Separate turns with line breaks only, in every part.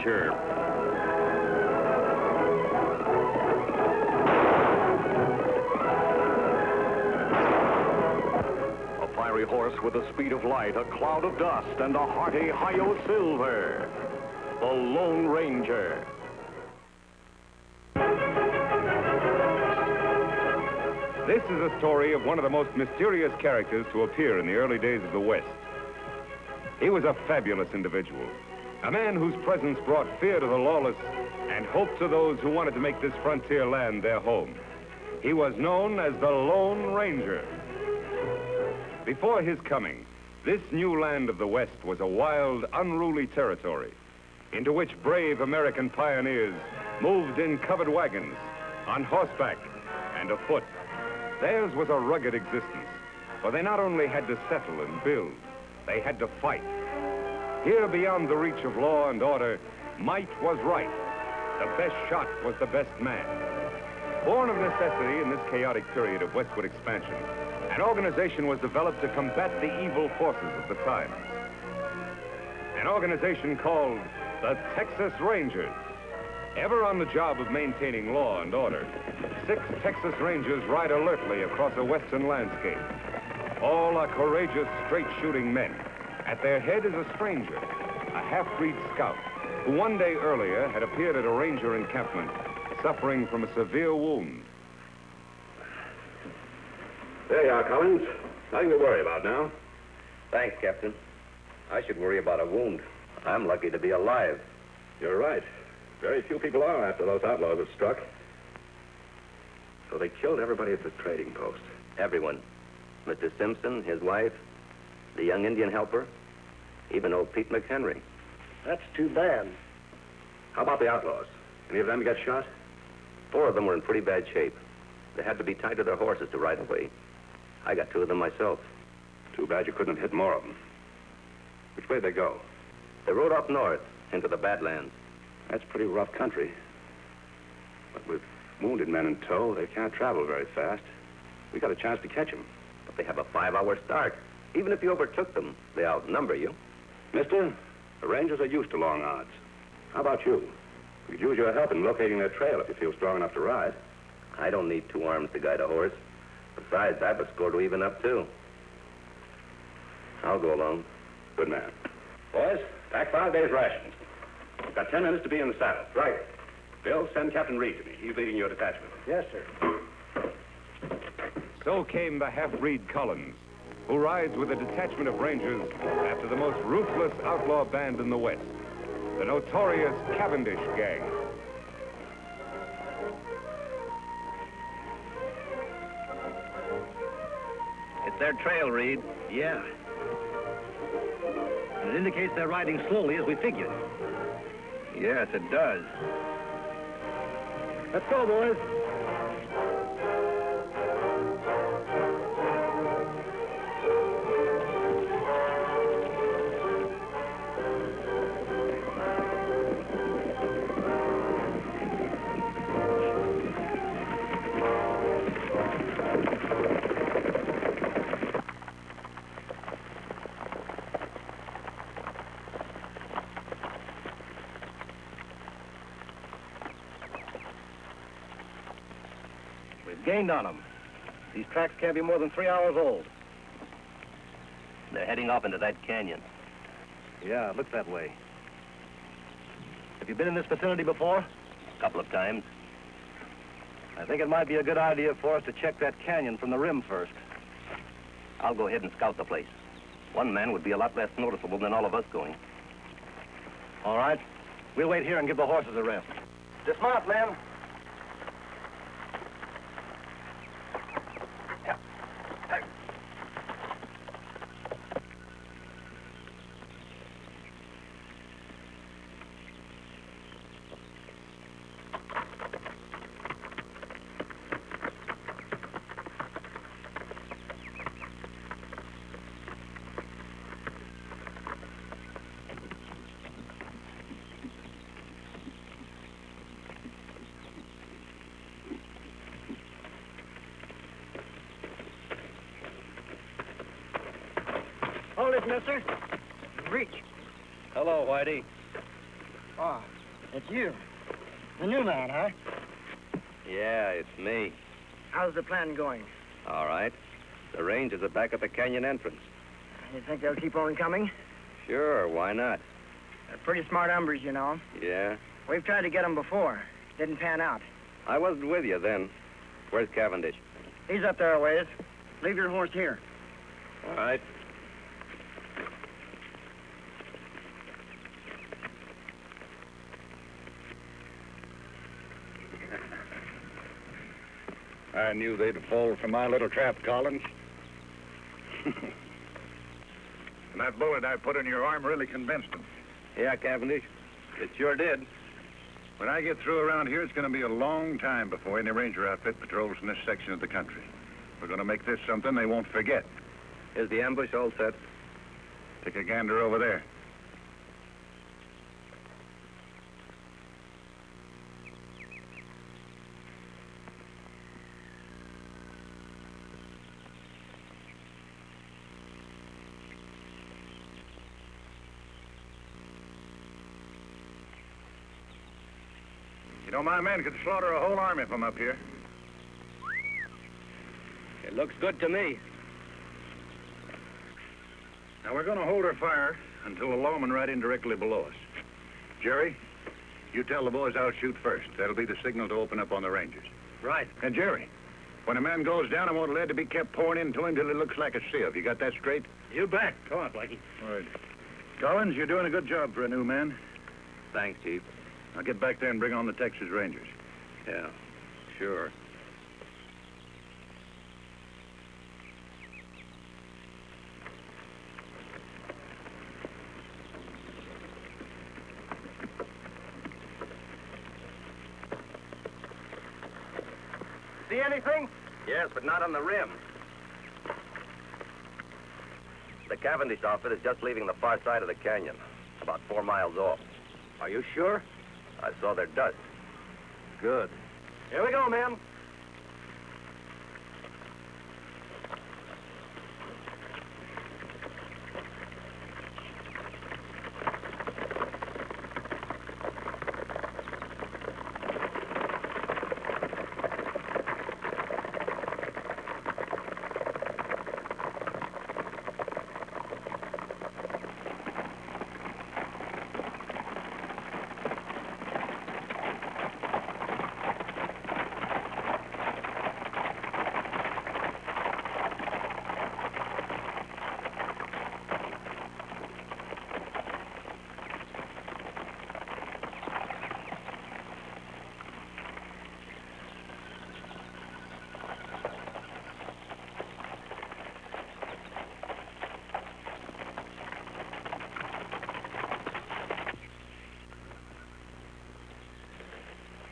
Ranger. A fiery horse with the speed of light, a cloud of dust, and a hearty hi-yo silver. The Lone Ranger.
This is a story of one of the most mysterious characters to appear in the early days of the West. He was a fabulous individual, a man whose presence brought fear to the lawless and hope to those who wanted to make this frontier land their home. He was known as the Lone Ranger. Before his coming, this new land of the West was a wild, unruly territory into which brave American pioneers moved in covered wagons, on horseback, and afoot. Theirs was a rugged existence, for they not only had to settle and build, they had to fight. Here, beyond the reach of law and order, might was right. The best shot was the best man. Born of necessity in this chaotic period of westward expansion, an organization was developed to combat the evil forces of the time. An organization called the Texas Rangers. Ever on the job of maintaining law and order, 6 Texas Rangers ride alertly across a western landscape. All are courageous, straight-shooting men. At their head is a stranger, a half-breed scout, who one day earlier had appeared at a ranger encampment, suffering from a severe wound.
There you are, Collins. Nothing to worry about now.
Thanks, Captain. I should worry about a wound. I'm lucky to be alive.
You're right. Very few people are after those outlaws have struck. So they killed everybody at the trading post.
Everyone. Mr. Simpson, his wife, the young Indian helper, even old Pete McHenry.
That's too bad.
How about the outlaws? Any of them get shot?
4 of them were in pretty bad shape. They had to be tied to their horses to ride away. I got 2 of them myself.
Too bad you couldn't have hit more of them. Which way'd they go?
They rode up north into the Badlands.
That's pretty rough country. But with wounded men in tow, they can't travel very fast. We got a chance to catch them.
But they have a 5-hour start. Even if you overtook them, they outnumber you.
Mister, the Rangers are used to long odds. How about you? We could use your help in locating their trail if you feel strong enough to ride.
I don't need 2 arms to guide a horse. Besides, I have a score to even up, too. I'll go along.
Good man. Boys, pack 5 days' rations. We've got 10 minutes to be in the saddle.
Right.
Bill, send Captain Reed to me. He's leading your detachment.
Yes, sir.
So came the half-breed Collins, who rides with a detachment of Rangers after the most ruthless outlaw band in the West, the notorious Cavendish gang.
It's their trail, Reed.
Yeah.
And it indicates they're riding slowly as we figured.
Yes, it does. Let's go, boys.
Gained on them. These tracks can't be more than 3 hours old. They're heading off into that canyon. Yeah, it looks that way. Have you been in this vicinity before? A couple of times. I think it might be a good idea for us to check that canyon from the rim first. I'll go ahead and scout the place. One man would be a lot less noticeable than all of us going. All right. We'll wait here and give the horses a rest. Dismount, men. Hold it, mister. Reach. Hello, Whitey.
Oh, it's you. The new man, huh?
Yeah, it's me.
How's the plan going?
All right. The rangers are back at the canyon entrance.
You think they'll keep on coming?
Sure, why not?
They're pretty smart hombres, you know.
Yeah?
We've tried to get them before. Didn't pan out.
I wasn't with you then. Where's Cavendish?
He's up there a ways. Leave your horse here.
All right.
I knew they'd fall for my little trap, Collins. And that bullet I put in your arm really convinced them.
Yeah, Cavendish. It sure did.
When I get through around here, it's going to be a long time before any ranger outfit patrols in this section of the country. We're going to make this something they won't forget.
Is the ambush all set?
Take a gander over there. You know, my men could slaughter a whole army from up here.
It looks good to me.
Now, we're going to hold our fire until the lawmen ride in directly below us. Jerry, you tell the boys I'll shoot first. That'll be the signal to open up on the Rangers.
Right.
And Jerry, when a man goes down, I want lead to be kept pouring into him till it looks like a sieve. You got that straight?
You bet. Come on, Blackie.
All right. Collins, you're doing a good job for a new man.
Thanks, Chief.
Now get back there and bring on the Texas Rangers.
Yeah, sure.
See anything?
Yes, but not on the rim. The Cavendish outfit is just leaving the far side of the canyon, about 4 miles off.
Are you sure?
I saw their dust.
Good. Here we go, men.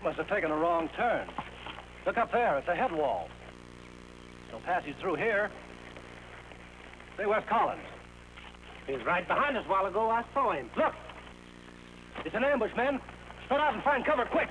Must have taken a wrong turn. Look up there at the head wall. No passage through here. Say, where's Collins?
He's right behind us a while ago. I saw him.
Look! It's an ambush, men. Spread out and find cover, quick!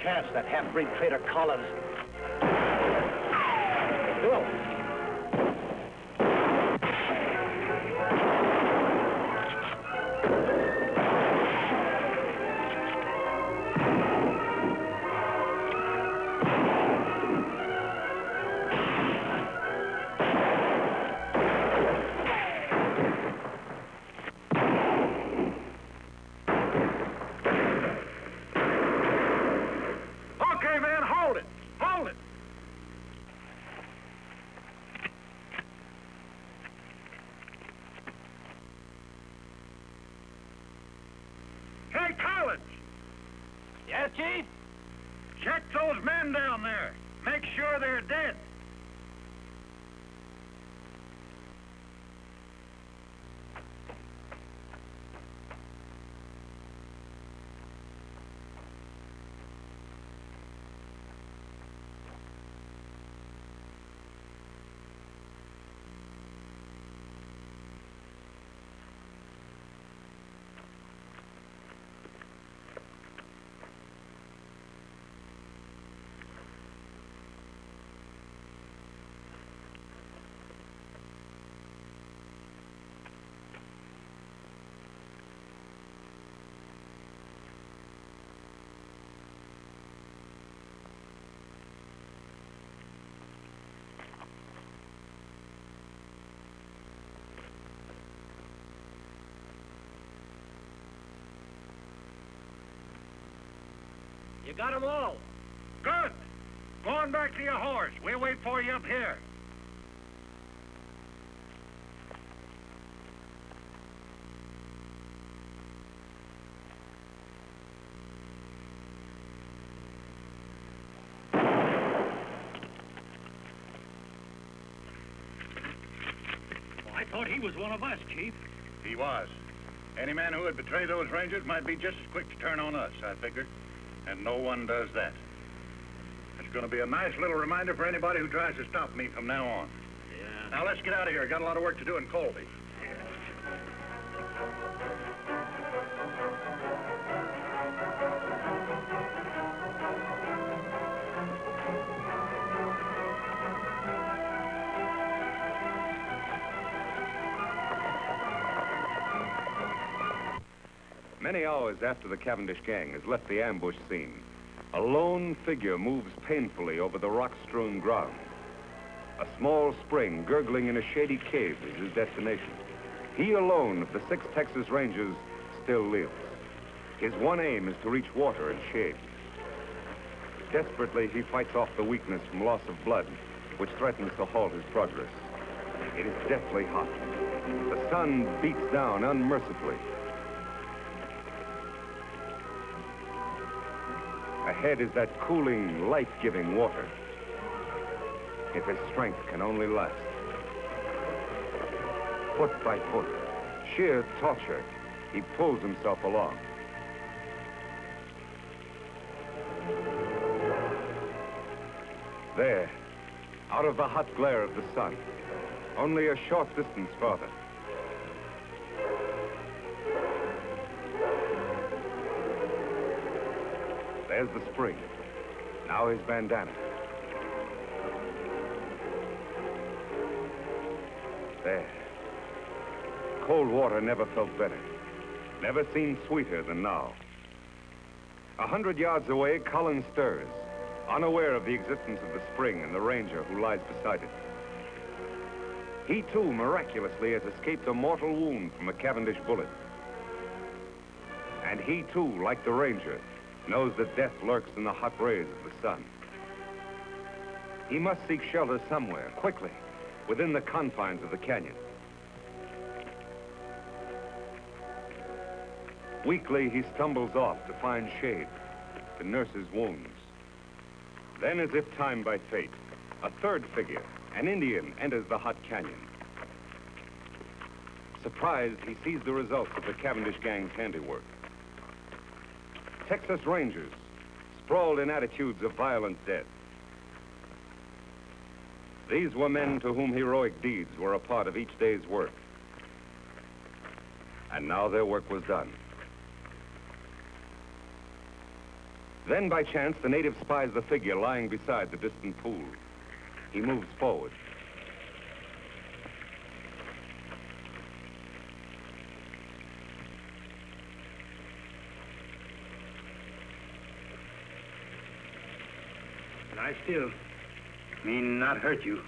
Chance, that half-breed traitor Collins. Bill.
Hey, Collins!
Yes, Chief?
Check those men down there. Make sure they're dead.
You got 'em all.
Good. Go on back to your horse. We'll wait for you up here.
I thought he was one of us, Chief.
He was. Any man who would betray those Rangers might be just as quick to turn on us, I figure. And no one does that. It's going to be a nice little reminder for anybody who tries to stop me from now on.
Yeah.
Now, let's get out of here. Got a lot of work to do in Colby.
Many hours after the Cavendish gang has left the ambush scene, a lone figure moves painfully over the rock-strewn ground. A small spring gurgling in a shady cave is his destination. He alone of the 6 Texas Rangers still lives. His one aim is to reach water and shade. Desperately, he fights off the weakness from loss of blood, which threatens to halt his progress. It is deathly hot. The sun beats down unmercifully. Ahead is that cooling, life-giving water. If his strength can only last. Foot by foot, sheer torture, he pulls himself along. There, out of the hot glare of the sun, only a short distance farther. There's the spring. Now his bandana. There. Cold water never felt better. Never seemed sweeter than now. 100 yards away, Collins stirs, unaware of the existence of the spring and the ranger who lies beside it. He, too, miraculously has escaped a mortal wound from a Cavendish bullet. And he, too, like the ranger, knows that death lurks in the hot rays of the sun. He must seek shelter somewhere, quickly, within the confines of the canyon. Weakly, he stumbles off to find shade, to nurse his wounds. Then, as if timed by fate, a third figure, an Indian, enters the hot canyon. Surprised, he sees the results of the Cavendish gang's handiwork. Texas Rangers, sprawled in attitudes of violent death. These were men to whom heroic deeds were a part of each day's work. And now their work was done. Then, by chance, the native spies the figure lying beside the distant pool. He moves forward.
Lie still. Mean not hurt you.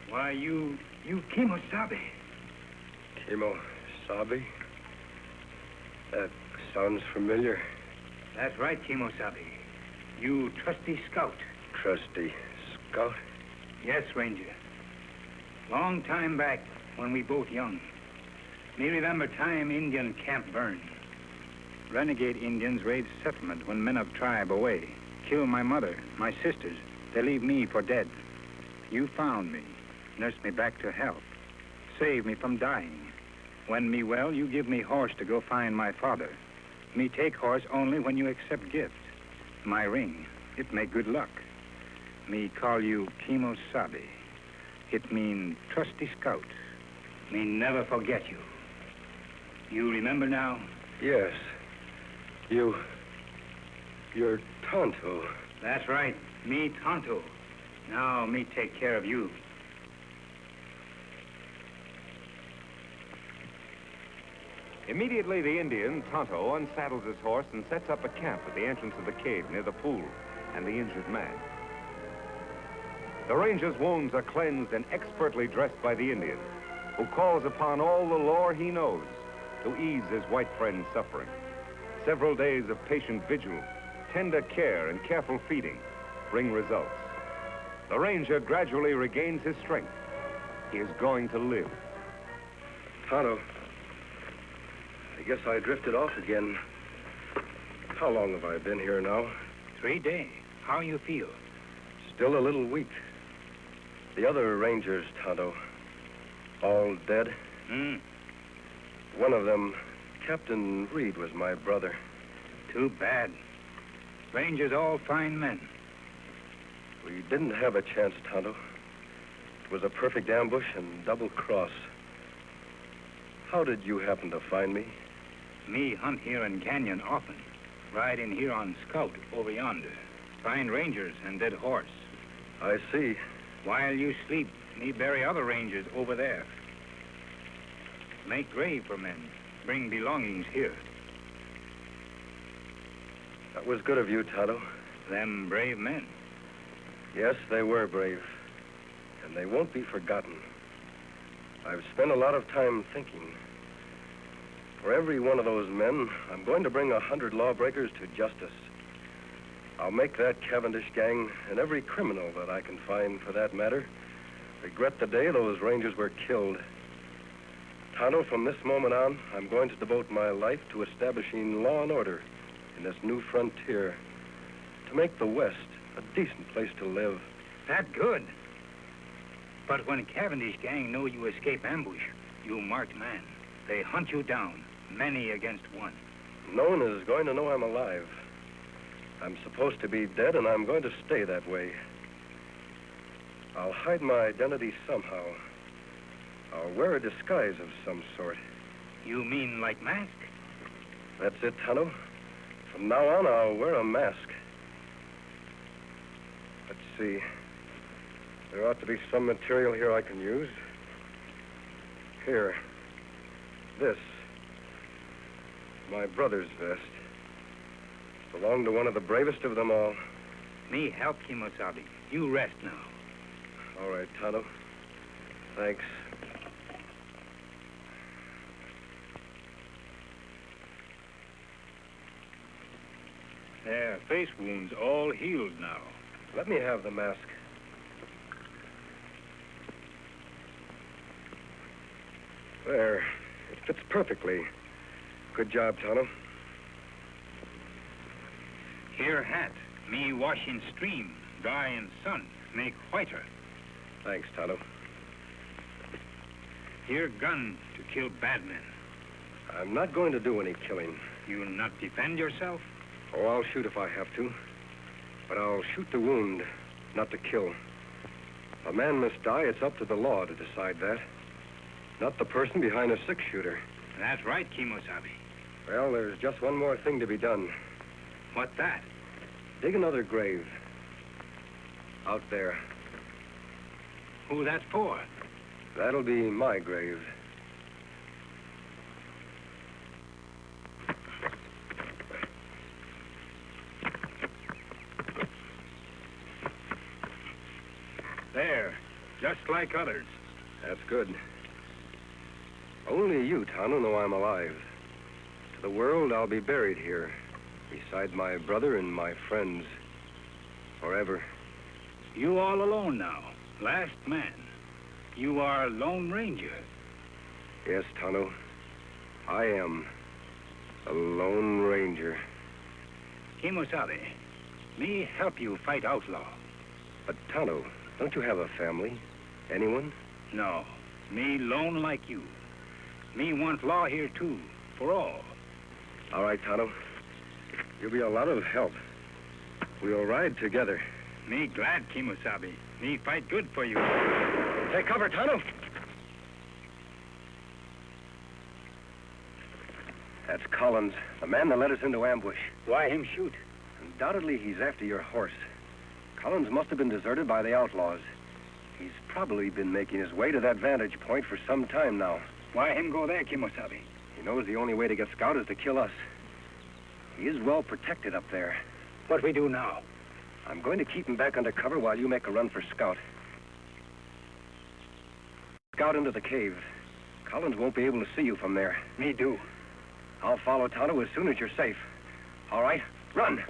Why, you Kimosabe.
Kimosabe? That sounds familiar.
That's right, Kimosabe. You trusty scout.
Trusty scout?
Yes, Ranger. Long time back, when we both young. Me remember time Indian camp burn. Renegade Indians raid settlement when men of tribe away. Kill my mother, my sisters. They leave me for dead. You found me. Nursed me back to health. Saved me from dying. When me well, you give me horse to go find my father. Me take horse only when you accept gift. My ring, it make good luck. Me call you Kimosabe. It mean trusty scout. Me never forget you. You remember now?
Yes. You're Tonto.
That's right. Me Tonto. Now me take care of you.
Immediately, the Indian, Tonto, unsaddles his horse and sets up a camp at the entrance of the cave near the pool and the injured man. The ranger's wounds are cleansed and expertly dressed by the Indian, who calls upon all the lore he knows to ease his white friend's suffering. Several days of patient vigil, tender care, and careful feeding bring results. The ranger gradually regains his strength. He is going to live.
Tonto, I guess I drifted off again. How long have I been here now?
3 days. How you feel?
Still a little weak. The other rangers, Tonto, all dead? One of them, Captain Reed, was my brother.
Too bad. Rangers all fine men.
We didn't have a chance, Tonto. It was a perfect ambush and double cross. How did you happen to find me?
Me hunt here in canyon often. Ride in here on scout over yonder. Find rangers and dead horse.
I see.
While you sleep, me bury other rangers over there. Make grave for men. Bring belongings here.
That was good of you, Tonto.
Them brave men.
Yes, they were brave. And they won't be forgotten. I've spent a lot of time thinking. For every one of those men, I'm going to bring 100 lawbreakers to justice. I'll make that Cavendish gang, and every criminal that I can find for that matter, regret the day those rangers were killed. Tonto, from this moment on, I'm going to devote my life to establishing law and order in this new frontier, to make the West a decent place to live.
That good. But when Cavendish gang know you escape ambush, you marked man. They hunt you down, many against one.
No one is going to know I'm alive. I'm supposed to be dead, and I'm going to stay that way. I'll hide my identity somehow. I'll wear a disguise of some sort.
You mean like mask?
That's it, Tonto. From now on, I'll wear a mask. Let's see. There ought to be some material here I can use. Here. This. My brother's vest. Belonged to one of the bravest of them all.
Me help Kimosabe. You rest now.
All right, Tonto. Thanks.
Their face wounds all healed now.
Let me have the mask. There. It fits perfectly. Good job, Tonto.
Here hat. Me wash in stream, dry in sun, make whiter.
Thanks, Tonto.
Here gun to kill bad men.
I'm not going to do any killing.
You not defend yourself?
Oh, I'll shoot if I have to. But I'll shoot to wound, not to kill. A man must die. It's up to the law to decide that. Not the person behind a six-shooter.
That's right, Kimosabe.
Well, there's just one more thing to be done.
What that?
Dig another grave. Out there.
Who that for?
That'll be my grave.
There, just like others.
That's good. Only you, Tonto, know I'm alive. To the world, I'll be buried here, beside my brother and my friends, forever.
You all alone now, last man. You are Lone Ranger.
Yes, Tonto, I am a Lone Ranger.
Kimosabe, me help you fight outlaw.
But, Tonto, don't you have a family? Anyone?
No, me lone like you. Me want law here, too, for all.
All right, Tonto. You'll be a lot of help. We'll ride together.
Me glad, Kimosabe. Me fight good for you.
Take cover, Tonto. That's Collins, the man that led us into ambush.
Why him shoot?
Undoubtedly, he's after your horse. Collins must have been deserted by the outlaws. He's probably been making his way to that vantage point for some time now.
Why him go there, Kimosabe?
He knows the only way to get Scout is to kill us. He is well protected up there.
What we do now?
I'm going to keep him back under cover while you make a run for Scout. out into the cave. Collins won't be able to see you from there.
Me do.
I'll follow Tonto as soon as you're safe. All right, run.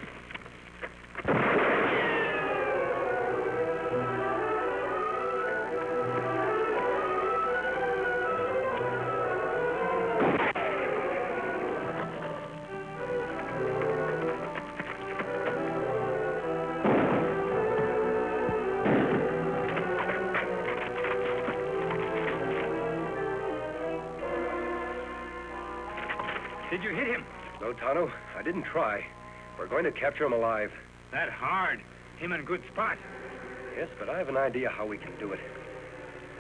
Did you hit him?
No, Tonto, I didn't try. We're going to capture him alive.
That hard. Him in good spot.
Yes, but I have an idea how we can do it.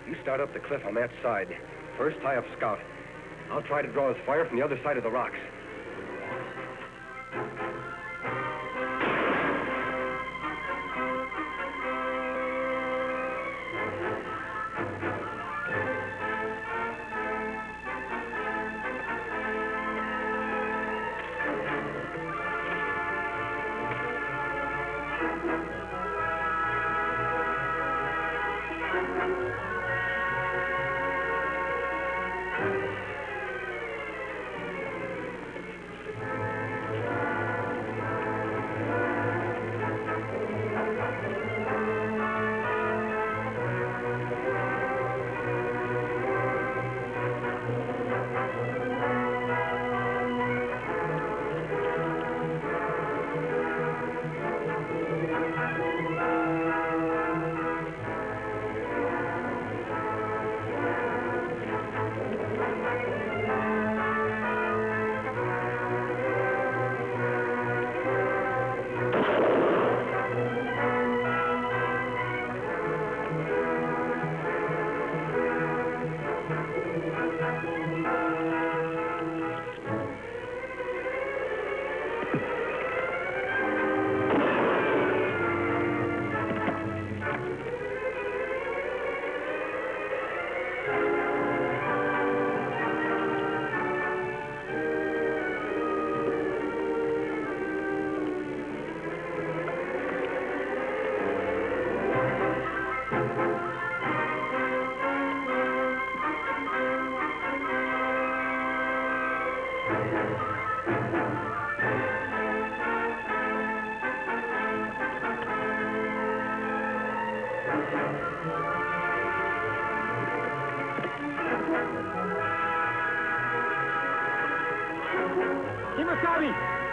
You start up the cliff on that side. First, tie up Scout. I'll try to draw his fire from the other side of the rocks.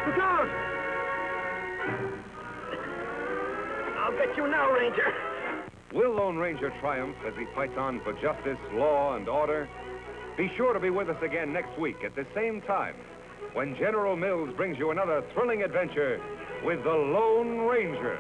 Look out! I'll get you now, Ranger.
Will Lone Ranger triumph as he fights on for justice, law, and order? Be sure to be with us again next week at the same time when General Mills brings you another thrilling adventure with the Lone Ranger.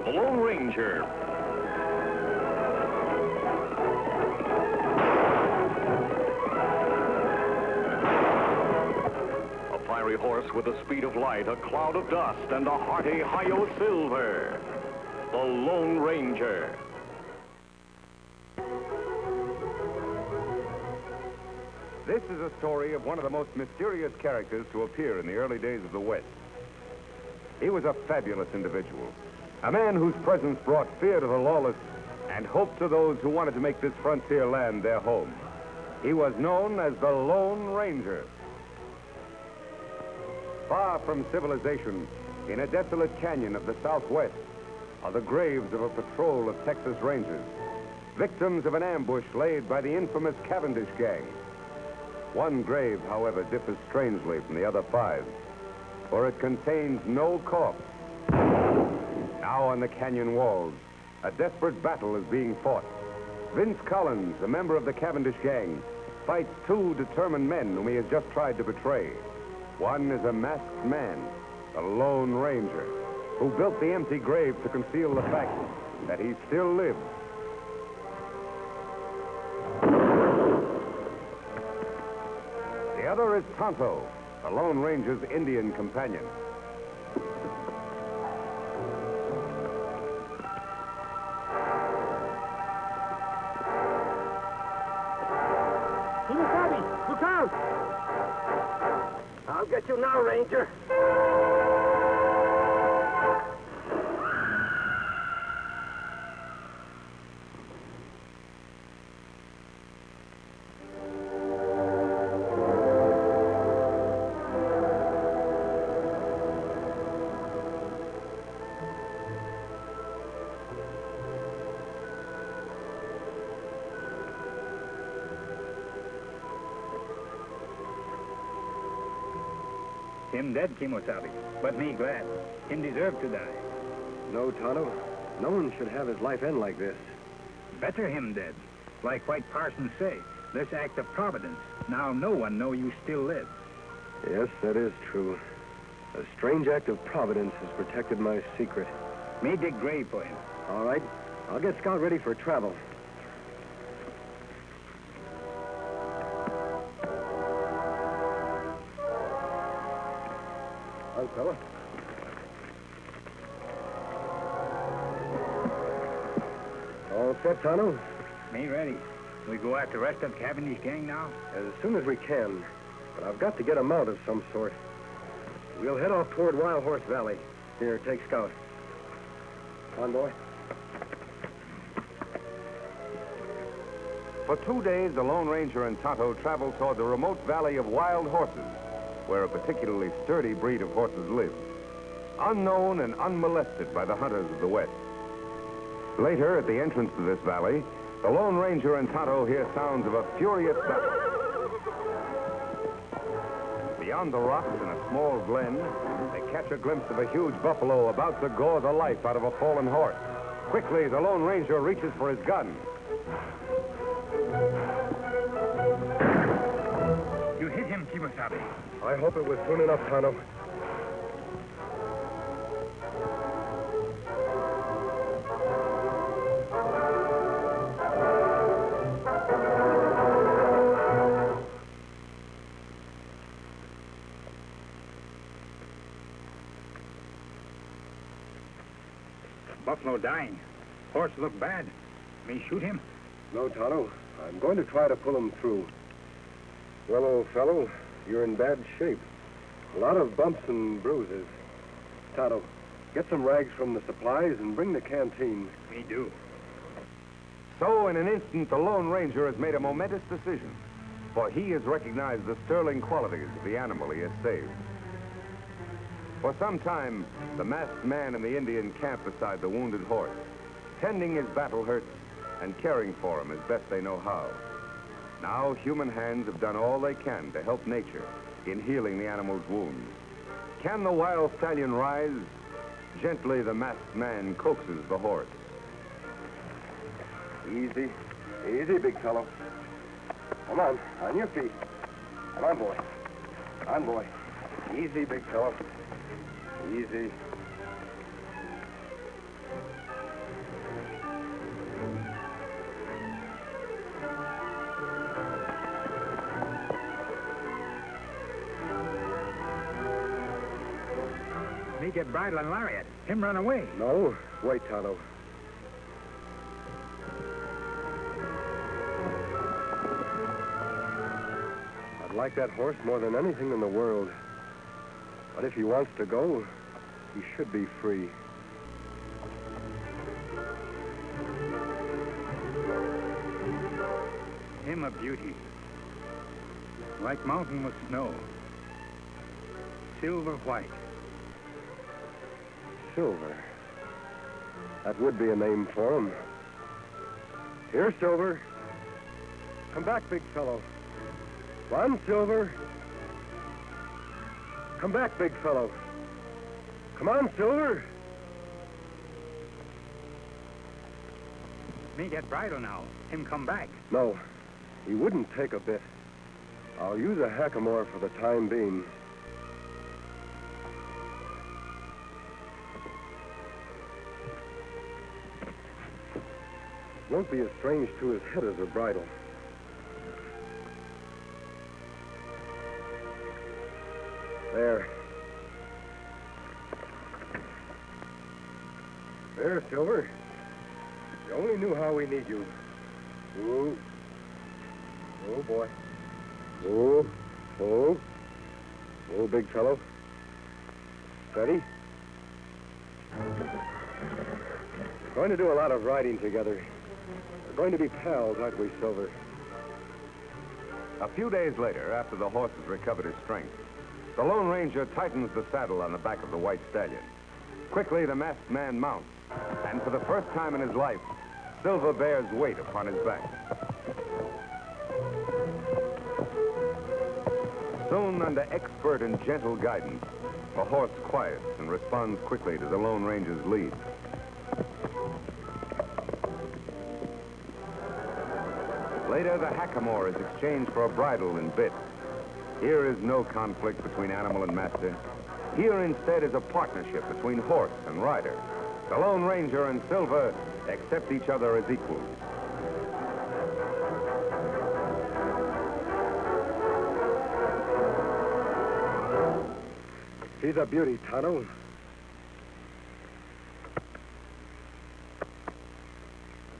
The Lone Ranger. A fiery horse with the speed of light, a cloud of dust, and a hearty hi-yo silver. The Lone Ranger.
This is a story of one of the most mysterious characters to appear in the early days of the West. He was a fabulous individual, a man whose presence brought fear to the lawless and hope to those who wanted to make this frontier land their home. He was known as the Lone Ranger. Far from civilization, in a desolate canyon of the Southwest, are the graves of a patrol of Texas Rangers, victims of an ambush laid by the infamous Cavendish gang. One grave, however, differs strangely from the other 5, for it contains no corpse. Now on the canyon walls, a desperate battle is being fought. Vince Collins, a member of the Cavendish gang, fights 2 determined men whom he has just tried to betray. One is a masked man, the Lone Ranger, who built the empty grave to conceal the fact that he still lives. The other is Tonto, the Lone Ranger's Indian companion.
Look out!
I'll get you now, Ranger.
Him dead, Kimosabe, but me glad. Him deserve to die.
No, Tonto. No one should have his life end like this.
Better him dead. Like White Parsons say, this act of providence. Now no one know you still live.
Yes, that is true. A strange act of providence has protected my secret.
Me dig grave for him.
All right. I'll get Scout ready for travel. Hi, fella. All set, Tonto?
Me ready. We go after the rest of Cavendish gang now?
As soon as we can. But I've got to get a mount of some sort. We'll head off toward Wild Horse Valley. Here, take Scout. On, boy.
For 2 days, the Lone Ranger and Tonto traveled toward the remote valley of Wild Horses, where a particularly sturdy breed of horses live, unknown and unmolested by the hunters of the West. Later, at the entrance to this valley, the Lone Ranger and Tonto hear sounds of a furious battle. Beyond the rocks in a small glen, they catch a glimpse of a huge buffalo about to gore the life out of a fallen horse. Quickly, the Lone Ranger reaches for his gun.
You hit him, Kimosabe.
I hope it was soon enough, Tonto.
Buffalo dying. Horse look bad. Me shoot him?
No, Tonto. I'm going to try to pull him through. Well, old fellow, you're in bad shape. A lot of bumps and bruises. Tonto, get some rags from the supplies and bring the canteen.
Me do.
So, in an instant, the Lone Ranger has made a momentous decision, for he has recognized the sterling qualities of the animal he has saved. For some time, the masked man in the Indian camp beside the wounded horse, tending his battle hurts and caring for him as best they know how. Now, human hands have done all they can to help nature in healing the animal's wounds. Can the wild stallion rise? Gently, the masked man coaxes the horse.
Easy. Easy, big fellow. Come on your feet. Come on, boy. On, boy. Easy, big fellow. Easy.
Me get bridle and lariat. Him run away.
No, wait, Tonto. I'd like that horse more than anything in the world. But if he wants to go, he should be free.
Him a beauty. Like mountain with snow. silver white.
Silver. That would be a name for him. Here, Silver. Come back, big fellow. Come on, Silver. Come back, big fellow. Come on, Silver.
Me get bridle now. Him come back.
No, he wouldn't take a bit. I'll use a hackamore for the time being. Won't be as strange to his head as a bridle. There. There, Silver. You only knew how we need you. Ooh. Oh, boy. Oh. Oh. Oh, big fellow. Steady. We're going to do a lot of riding together. We're going to be pals, aren't we, Silver?
A few days later, after the horse has recovered his strength, the Lone Ranger tightens the saddle on the back of the white stallion. Quickly, the masked man mounts, and for the first time in his life, Silver bears weight upon his back. Soon, under expert and gentle guidance, the horse quiets and responds quickly to the Lone Ranger's lead. Later, the hackamore is exchanged for a bridle and bit. Here is no conflict between animal and master. Here, instead, is a partnership between horse and rider. The Lone Ranger and Silver accept each other as equals.
He's a beauty, Tonto.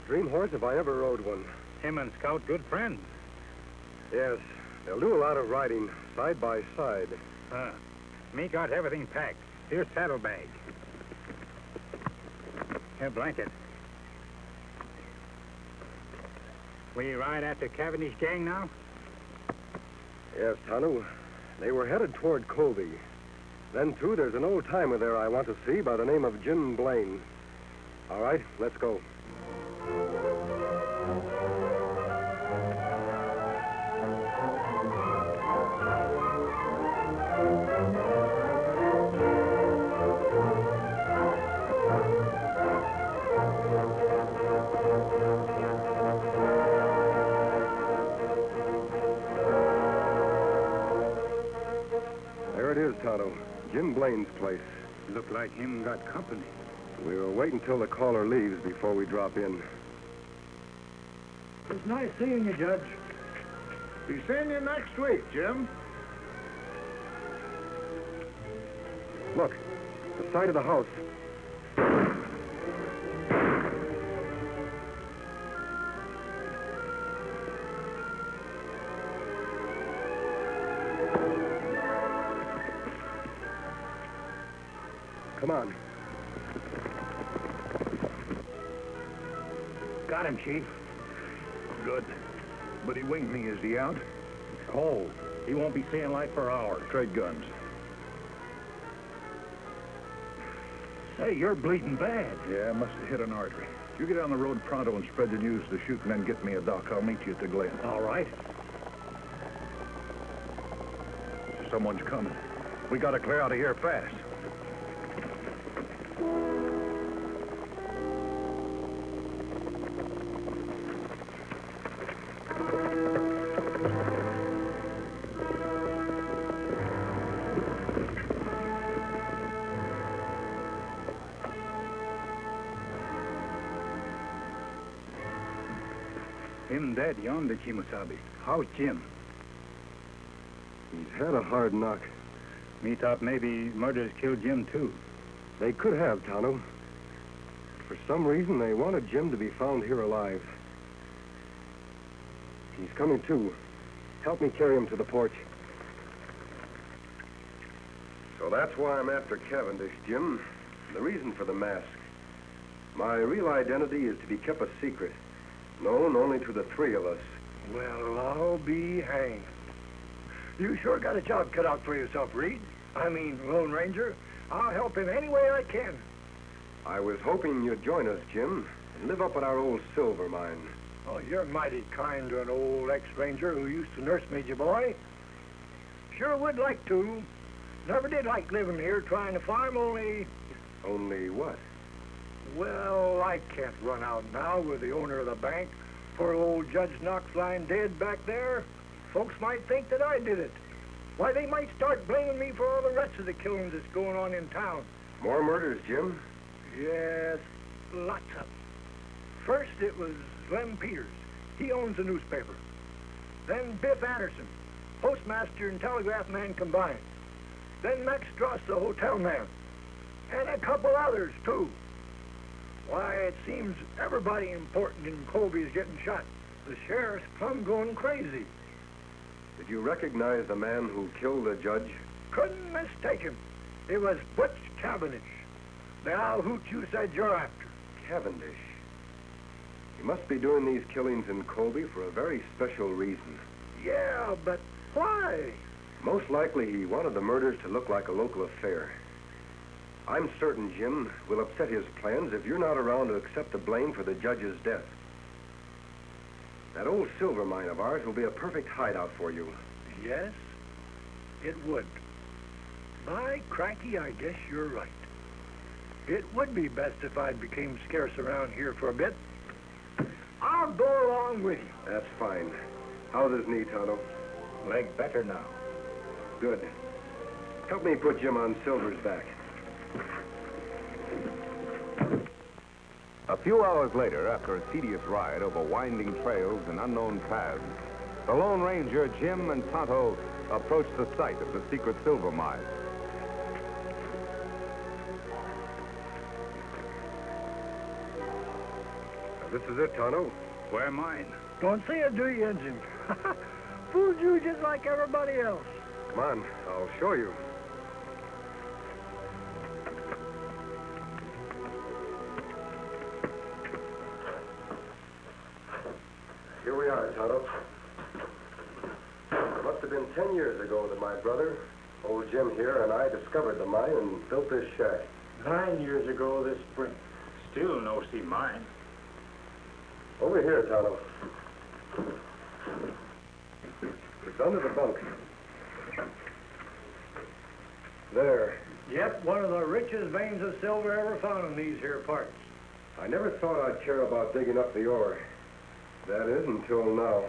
Dream horse if I ever rode one.
Him and Scout good friends.
Yes, they'll do a lot of riding, side by side.
Me got everything packed. Here's saddlebag. Here, blanket. We ride after Cavendish gang now?
Yes, Tonto. They were headed toward Colby. Then, too, there's an old-timer there I want to see by the name of Jim Blaine. All right, let's go. There it is, Tonto. Jim Blaine's place.
Look like him got company.
We will wait until the caller leaves before we drop in.
It's nice seeing you, Judge.
Be seeing you next week, Jim.
Look, the side of the house. Come on.
Got him, Chief.
Good. But he winged me. Is he out?
It's cold. He won't be seeing light for hours.
Trade guns.
Say, you're bleeding bad.
Yeah, must have hit an artery. You get on the road pronto and spread the news to the shoot and then get me a doc. I'll meet you at the Glen.
All right.
Someone's coming. We gotta clear out of here fast.
Him dead yonder, Kimosabe. How's Jim?
He's had a hard knock.
Me thought maybe murderers killed Jim, too.
They could have, Tonto. For some reason, they wanted Jim to be found here alive. He's coming, too. Help me carry him to the porch. So that's why I'm after Cavendish, Jim. The reason for the mask. My real identity is to be kept a secret, known only to the three of us.
Well, I'll be hanged. You sure got a job cut out for yourself, Reed.
I mean, Lone Ranger. I'll help him any way I can.
I was hoping you'd join us, Jim, and live up at our old silver mine.
Oh, you're mighty kind to an old ex-ranger who used to nurse me, you boy. Sure would like to. Never did like living here trying to farm, only...
Only what?
Well, I can't run out now with the owner of the bank. Poor old Judge Knox lying dead back there. Folks might think that I did it. Why, they might start blaming me for all the rest of the killings that's going on in town.
More murders, Jim?
Yes, lots of them. First, it was Lem Peters. He owns a newspaper. Then Biff Anderson, postmaster and telegraph man combined. Then Max Dross, the hotel man. And a couple others, too. Why, it seems everybody important in Colby is getting shot. The sheriff's plumb going crazy.
Did you recognize the man who killed the judge?
Couldn't mistake him. It was Butch Cavendish. The owl hoot you said you're after.
Cavendish. He must be doing these killings in Colby for a very special reason.
Yeah, but why?
Most likely he wanted the murders to look like a local affair. I'm certain, Jim, will upset his plans if you're not around to accept the blame for the judge's death. That old silver mine of ours will be a perfect hideout for you.
Yes, it would. By cranky, I guess you're right. It would be best if I became scarce around here for a bit. I'll go along with you.
That's fine. How's his knee, Tonto?
Leg better now.
Good. Help me put Jim on Silver's back.
A few hours later, after a tedious ride over winding trails and unknown paths, the Lone Ranger, Jim, and Tonto approached the site of the secret silver mine.
This is it, Tonto.
Where mine?
Don't say it, do you, Injun? Fooled you just like everybody else.
Come on, I'll show you. Here we are, Tonto. It must have been 10 years ago that my brother, old Jim here, and I discovered the mine and built this shack.
9 years ago this spring.
Still no see mine.
Over here, Tonto. It's under the bunk. There.
Yep, one of the richest veins of silver ever found in these here parts.
I never thought I'd care about digging up the ore. That is, until now.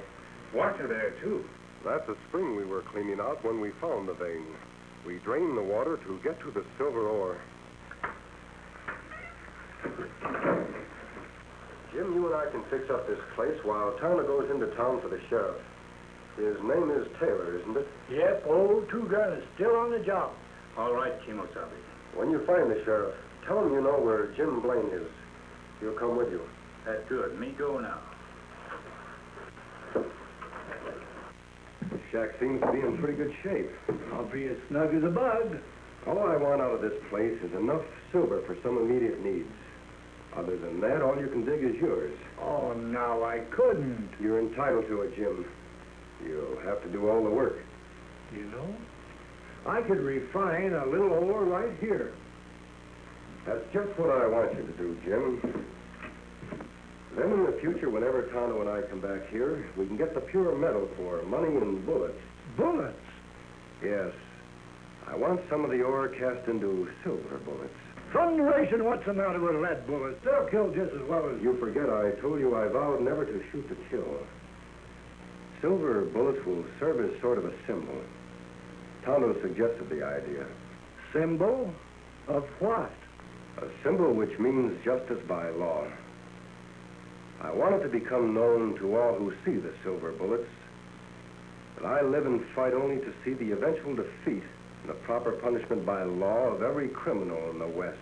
Water there, too.
That's a spring we were cleaning out when we found the vein. We drained the water to get to the silver ore. Jim, you and I can fix up this place while Tonto goes into town for the sheriff. His name is Taylor, isn't it?
Yep, old Two-Gun is still on the job.
All right, Kimosabe.
When you find the sheriff, tell him you know where Jim Blaine is. He'll come with you.
That's good. Me go now.
The shack seems to be in pretty good shape.
I'll be as snug as a bug.
All I want out of this place is enough silver for some immediate needs. Other than that, all you can dig is yours.
Oh, now I couldn't.
You're entitled to it, Jim. You'll have to do all the work.
You know, I could refine a little ore right here.
That's just what I want you to do, Jim. Then in the future, whenever Tonto and I come back here, we can get the pure metal for money and bullets.
Bullets?
Yes. I want some of the ore cast into silver bullets.
Thunderation, what's the matter with lead bullets? They'll kill just as well as...
You forget I told you I vowed never to shoot to kill. Silver bullets will serve as sort of a symbol. Tonto suggested the idea.
Symbol? Of what?
A symbol which means justice by law. I want it to become known to all who see the silver bullets that I live and fight only to see the eventual defeat and the proper punishment by law of every criminal in the West.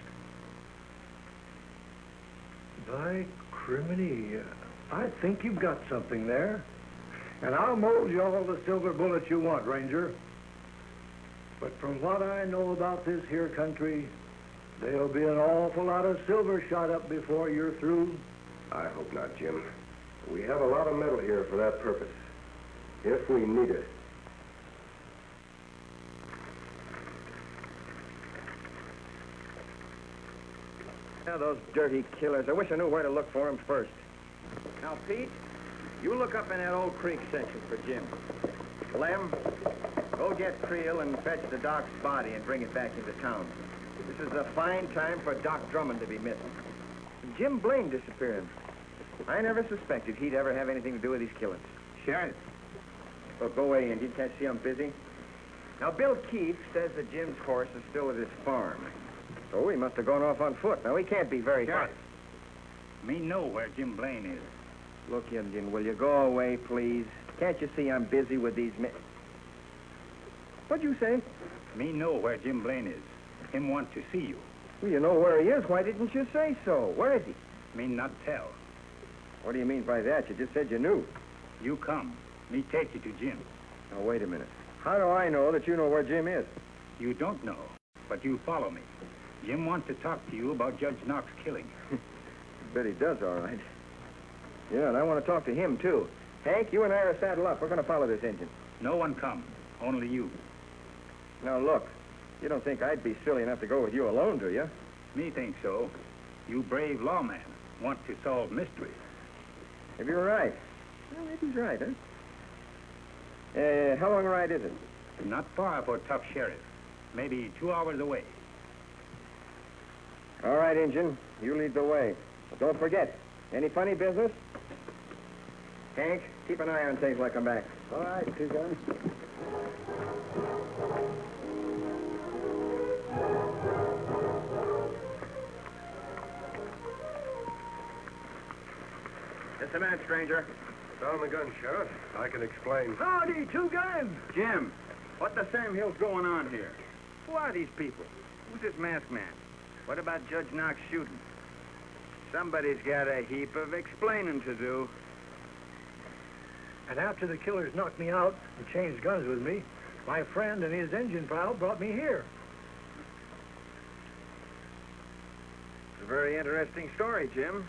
By criminy, I think you've got something there. And I'll mold you all the silver bullets you want, Ranger. But from what I know about this here country, there'll be an awful lot of silver shot up before you're through.
I hope not, Jim. We have a lot of metal here for that purpose, if we need it.
Yeah, those dirty killers. I wish I knew where to look for them first. Now, Pete, you look up in that old creek section for Jim. Clem, go get Creel and fetch the doc's body and bring it back into town. This is a fine time for Doc Drummond to be missing. Jim Blaine disappearing. I never suspected he'd ever have anything to do with these killings.
Sheriff.
Well, go away, Indian. Can't see I'm busy. Now, Bill Keefe says that Jim's horse is still at his farm. So he must have gone off on foot. Now, he can't be very far.
Sheriff. Me know where Jim Blaine is.
Look, Indian, will you go away, please? Can't you see I'm busy with these men? What'd you say?
Me know where Jim Blaine is. Him want to see you.
Well, you know where he is. Why didn't you say so? Where is he?
Me not tell.
What do you mean by that? You just said you knew.
You come. Me take you to Jim.
Now, wait a minute. How do I know that you know where Jim is?
You don't know, but you follow me. Jim wants to talk to you about Judge Knox killing.
Bet he does, all right. Yeah, and I want to talk to him, too. Hank, you and I are saddle up. We're going to follow this engine.
No one come. Only you.
Now, look. You don't think I'd be silly enough to go with you alone, do you?
Me think so. You brave lawman want to solve mysteries.
Maybe you're right. Well, maybe he's right, huh? How long a ride is it?
Not far for tough sheriff. Maybe 2 hours away.
All right, Injun. You lead the way. But don't forget, any funny business? Hank, keep an eye on things when I come back.
All right, two guns.
Just a minute, stranger.
Down the gun, Sheriff. I can explain.
Howdy, two guns.
Jim, what the Sam Hill's going on here? Who are these people? Who's this masked man? What about Judge Knox shooting? Somebody's got a heap of explaining to do.
And after the killers knocked me out and changed guns with me, my friend and his engine pal brought me here.
It's a very interesting story, Jim.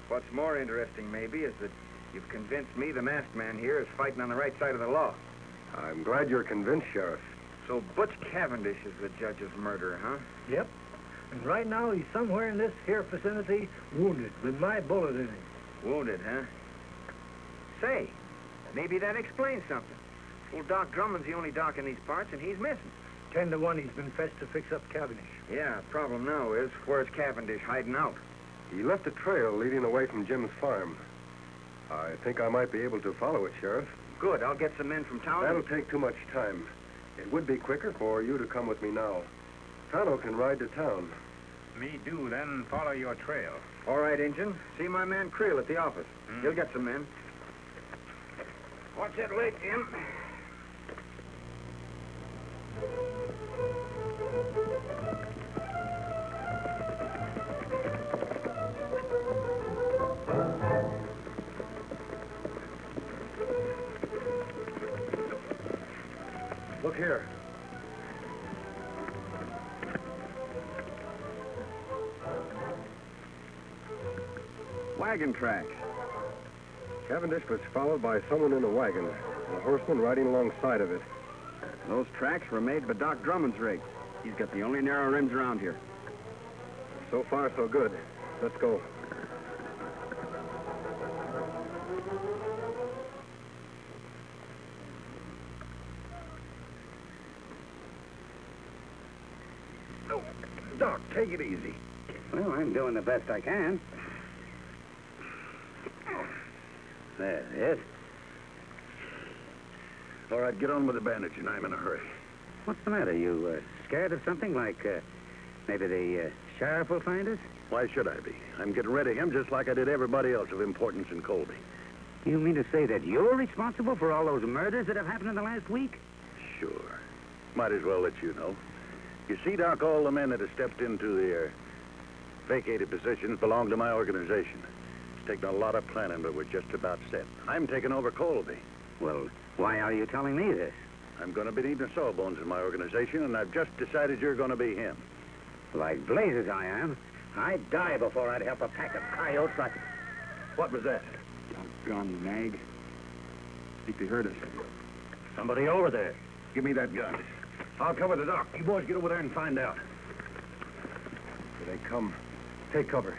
What's more interesting, maybe, is that you've convinced me the masked man here is fighting on the right side of the law.
I'm glad you're convinced, Sheriff.
So Butch Cavendish is the judge's murderer, huh?
Yep. And right now he's somewhere in this here vicinity, wounded, with my bullet in him.
Wounded, huh? Say, maybe that explains something. Well, Doc Drummond's the only doc in these parts, and he's missing.
10 to 1 he's been fetched to fix up Cavendish.
Yeah, problem now is, where's Cavendish hiding out?
He left a trail leading away from Jim's farm. I think I might be able to follow it, Sheriff.
Good, I'll get some men from town.
That'll take too much time. It would be quicker for you to come with me now. Tonto can ride to town.
Me do, then follow your trail.
All right, Injun. See my man Creel at the office. He'll get some men. Watch that leg, Jim.
Look here.
Wagon tracks.
Cavendish was followed by someone in a wagon, and a horseman riding alongside of it.
Those tracks were made by Doc Drummond's rig. He's got the only narrow rims around here.
So far, so good. Let's go.
Doc, take it easy.
Well, I'm doing the best I can. There it is.
All right, get on with the bandaging. I'm in a hurry.
What's the matter? You scared of something? Like maybe the sheriff will find us?
Why should I be? I'm getting rid of him just like I did everybody else of importance in Colby.
You mean to say that you're responsible for all those murders that have happened in the last week?
Sure. Might as well let you know. You see, Doc, all the men that have stepped into the vacated positions belong to my organization. It's taken a lot of planning, but we're just about set. I'm taking over Colby.
Well, why are you telling me this?
I'm going to be needing sawbones in my organization, and I've just decided you're going to be him.
Like blazes I am. I'd die before I'd help a pack of coyotes like...
What was that?
Doggone nag. I think they heard us.
Somebody over there. Give me that gun. I'll cover the dock. You boys get over there and find out.
Here they come.
Take cover.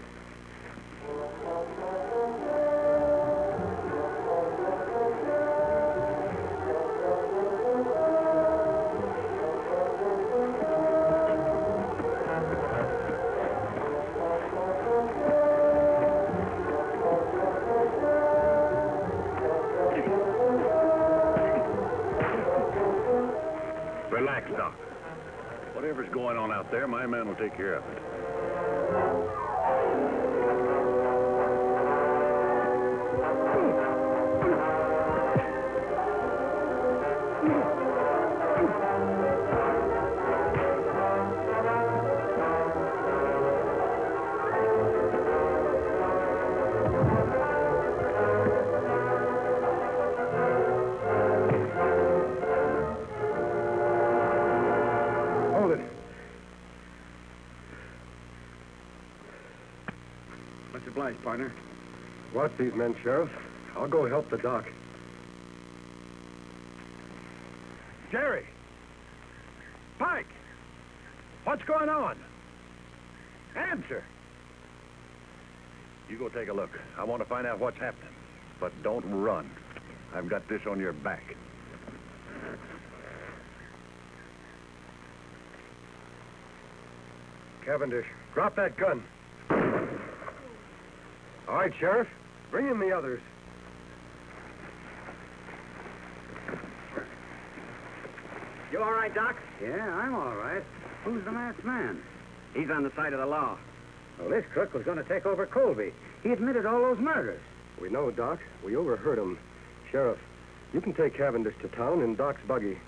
Relax, Doc. Whatever's going on out there, my man will take care of it.
Hold it.
Much obliged, partner.
Watch these men, Sheriff. I'll go help the doc.
Jerry! Pike! What's going on? Answer!
You go take a look. I want to find out what's happening. But don't run. I've got this on your back.
Cavendish, drop that gun. All right, Sheriff. Bring in the others.
You all right, Doc? Yeah, I'm all right. Who's the masked man? He's on the side of the law. Well, this crook was going to take over Colby. He admitted all those murders.
We know, Doc. We overheard him. Sheriff, you can take Cavendish to town in Doc's buggy.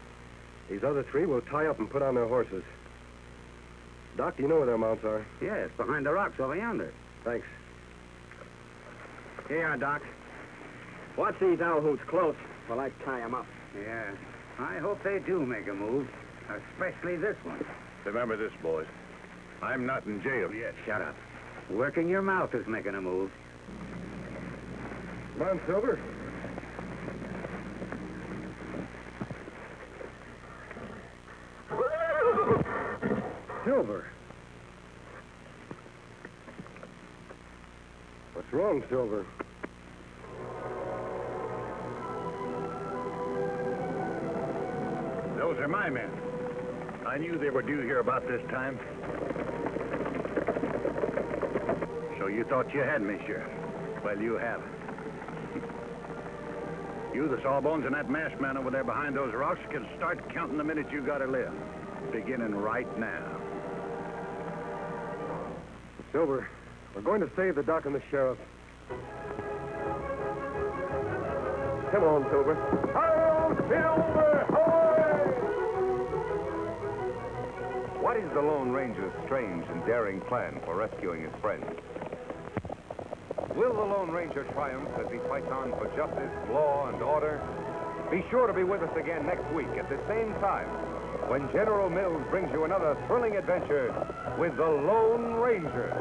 These other three will tie up and put on their horses. Doc, do you know where their mounts are?
Yes, behind the rocks over yonder.
Thanks.
Here you are, Doc. Watch these owl hoots close while I tie them up. Yeah. I hope they do make a move, especially this one.
Remember this, boys. I'm not in jail yet.
Shut up. Working your mouth is making a move.
Come on, Silver. Silver. What's wrong, Silver?
Those are my men. I knew they were due here about this time. So you thought you had me, Sheriff. Well, you haven't. You, the sawbones, and that masked man over there behind those rocks can start counting the minutes you gotta live. Beginning right now.
Silver, we're going to save the doc and the sheriff. Come on, Silver.
Ho, Silver! Hoy! What is the Lone Ranger's strange and daring plan for rescuing his friends? Will the Lone Ranger triumph as he fights on for justice, law, and order? Be sure to be with us again next week at the same time when General Mills brings you another thrilling adventure with the Lone Ranger.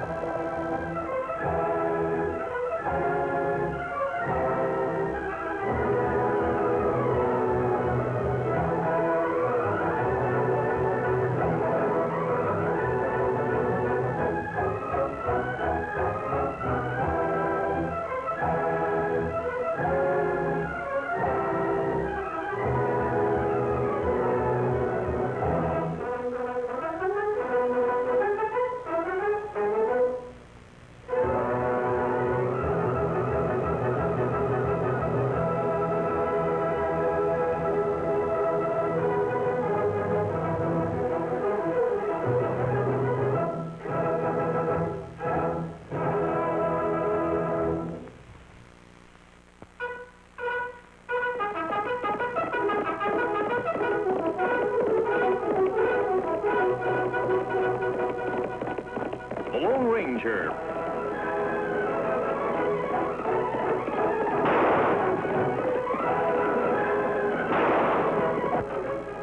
The Lone Ranger.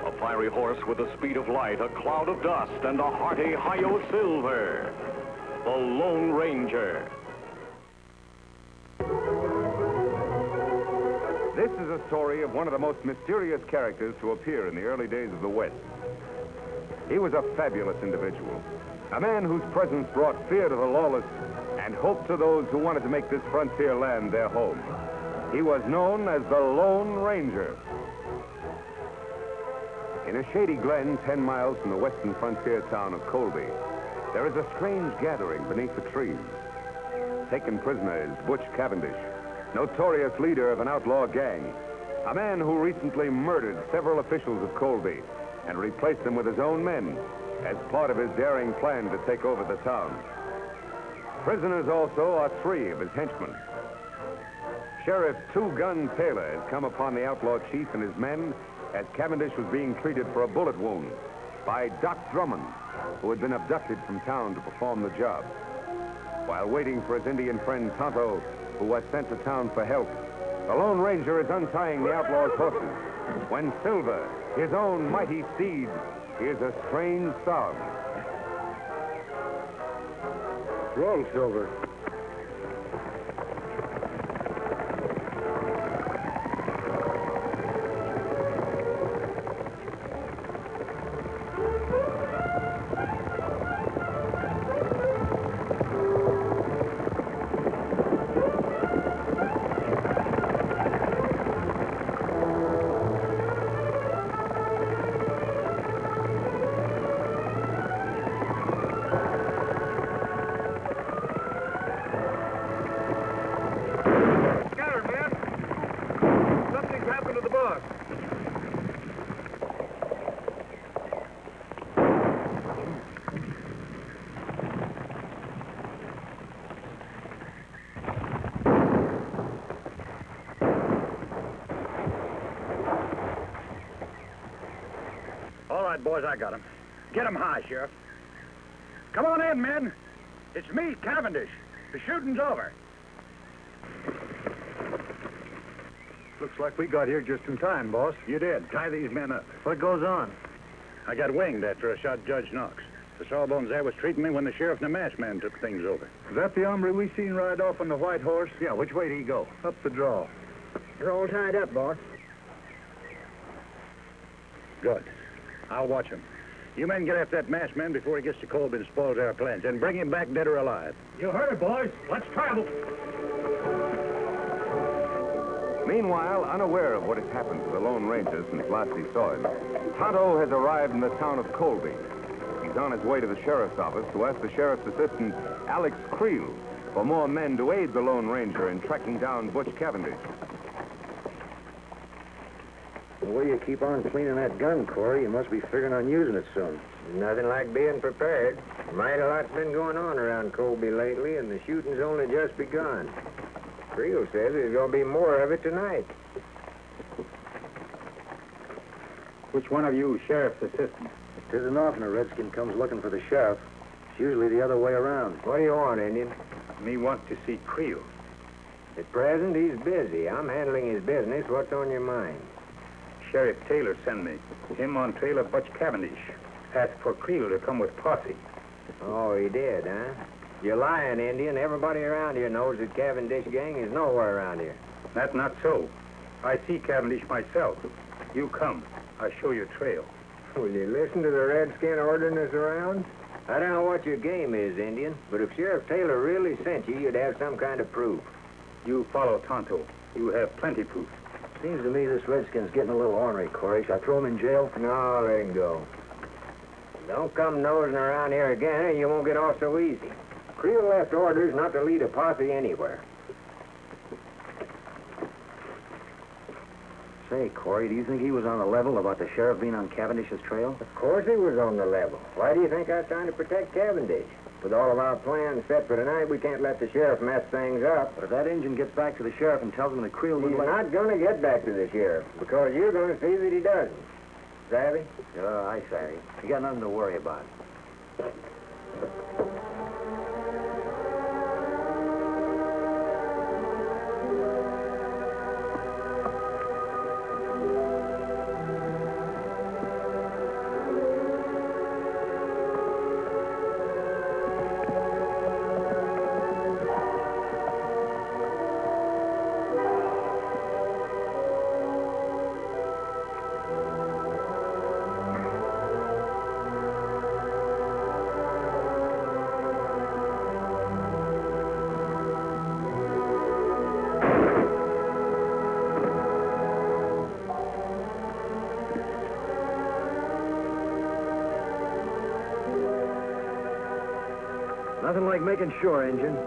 A fiery horse with the speed of light, a cloud of dust, and a hearty Hi-Yo Silver. The Lone Ranger.
This is a story of one of the most mysterious characters to appear in the early days of the West. He was a fabulous individual, A man whose presence brought fear to the lawless and hope to those who wanted to make this frontier land their home. He was known as the Lone Ranger. In a shady glen 10 miles from the western frontier town of Colby, there is a strange gathering beneath the trees. Taken prisoner is Butch Cavendish, notorious leader of an outlaw gang, a man who recently murdered several officials of Colby and replaced them with his own men as part of his daring plan to take over the town. Prisoners also are 3 of his henchmen. Sheriff Two-Gun Taylor has come upon the outlaw chief and his men as Cavendish was being treated for a bullet wound by Doc Drummond, who had been abducted from town to perform the job. While waiting for his Indian friend Tonto, who was sent to town for help, the Lone Ranger is untying the outlaw's horses when Silver, his own mighty steed, hears a strange sound.
What's wrong, Silver?
All right, boys, I got him. Get him high, Sheriff. Come on in, men. It's me, Cavendish. The shooting's over.
Looks like we got here just in time, boss.
You did. Tie these men up.
What goes on?
I got winged after I shot Judge Knox. The sawbones there was treating me when the sheriff and the masked man took things over.
Is that the hombre we seen ride off on the white horse?
Yeah, which way did he go?
Up the draw.
You're all tied up, boss.
Good. I'll watch him. You men get after that masked man before he gets to Colby and spoils our plans, and bring him back dead or alive.
You heard it, boys. Let's travel.
Meanwhile, unaware of what has happened to the Lone Ranger since last he saw him, Tonto has arrived in the town of Colby. He's on his way to the sheriff's office to ask the sheriff's assistant, Alex Creel, for more men to aid the Lone Ranger in tracking down Butch Cavendish.
The way you keep on cleaning that gun, Corey, you must be figuring on using it soon.
Nothing like being prepared. Mighty lot's been going on around Colby lately, and the shooting's only just begun. Creel says there's going to be more of it tonight.
Which one of you sheriff's assistants?
It isn't often a redskin comes looking for the sheriff. It's usually the other way around.
What do you want, Indian?
Me want to see Creel.
At present, he's busy. I'm handling his business. What's on your mind?
Sheriff Taylor sent me. Him on trail of Butch Cavendish. Asked for Creel to come with posse.
Oh, he did, huh? You're lying, Indian. Everybody around here knows that Cavendish gang is nowhere around here.
That's not so. I see Cavendish myself. You come. I show you trail.
Will you listen to the redskin ordering us around? I don't know what your game is, Indian, but if Sheriff Taylor really sent you, you'd have some kind of proof.
You follow Tonto. You have plenty proof.
Seems to me this redskin's getting a little ornery, Corey. Shall I throw him in jail?
No, let him go. Don't come nosing around here again, or you won't get off so easy. Creel left orders not to lead a posse anywhere.
Say, Corey, do you think he was on the level about the sheriff being on Cavendish's trail?
Of course he was on the level. Why do you think I was trying to protect Cavendish? With all of our plans set for tonight, we can't let the sheriff mess things up.
But if that Injun gets back to the sheriff and tells him that Creel
He's
would like...
not going to get back to the sheriff, because you're going to see that he doesn't. Savvy?
I savvy. You got nothing to worry about. Nothing like making sure, Injun.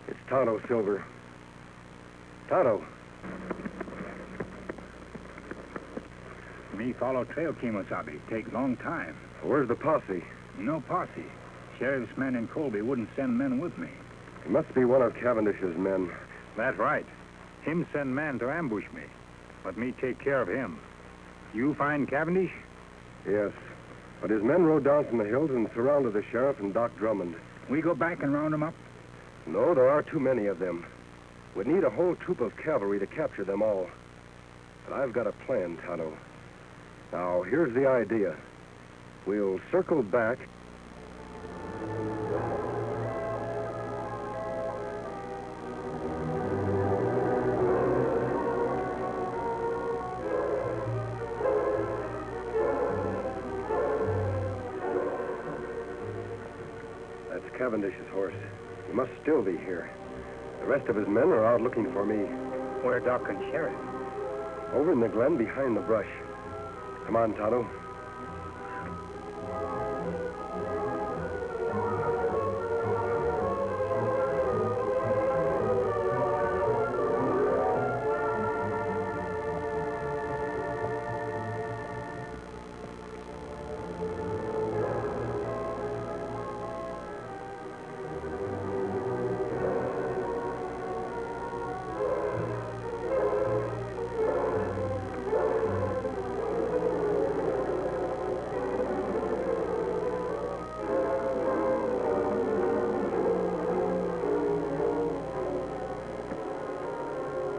It's Tonto, Silver. Tonto.
Me follow trail, Kemosabe. Take long time.
Where's the posse?
No posse. Sheriff's men in Colby wouldn't send men with me.
It must be one of Cavendish's men.
That's right. Him send man to ambush me. But me take care of him. You find Cavendish?
Yes. But his men rode down from the hills and surrounded the sheriff and Doc Drummond.
We go back and round 'em up?
No, there are too many of them. We'd need a whole troop of cavalry to capture them all. But I've got a plan, Tonto. Now, here's the idea. We'll circle back. That's Cavendish's horse. He must still be here. The rest of his men are out looking for me.
Where Doc and Sheriff?
Over in the glen behind the brush. Come on, Tonto.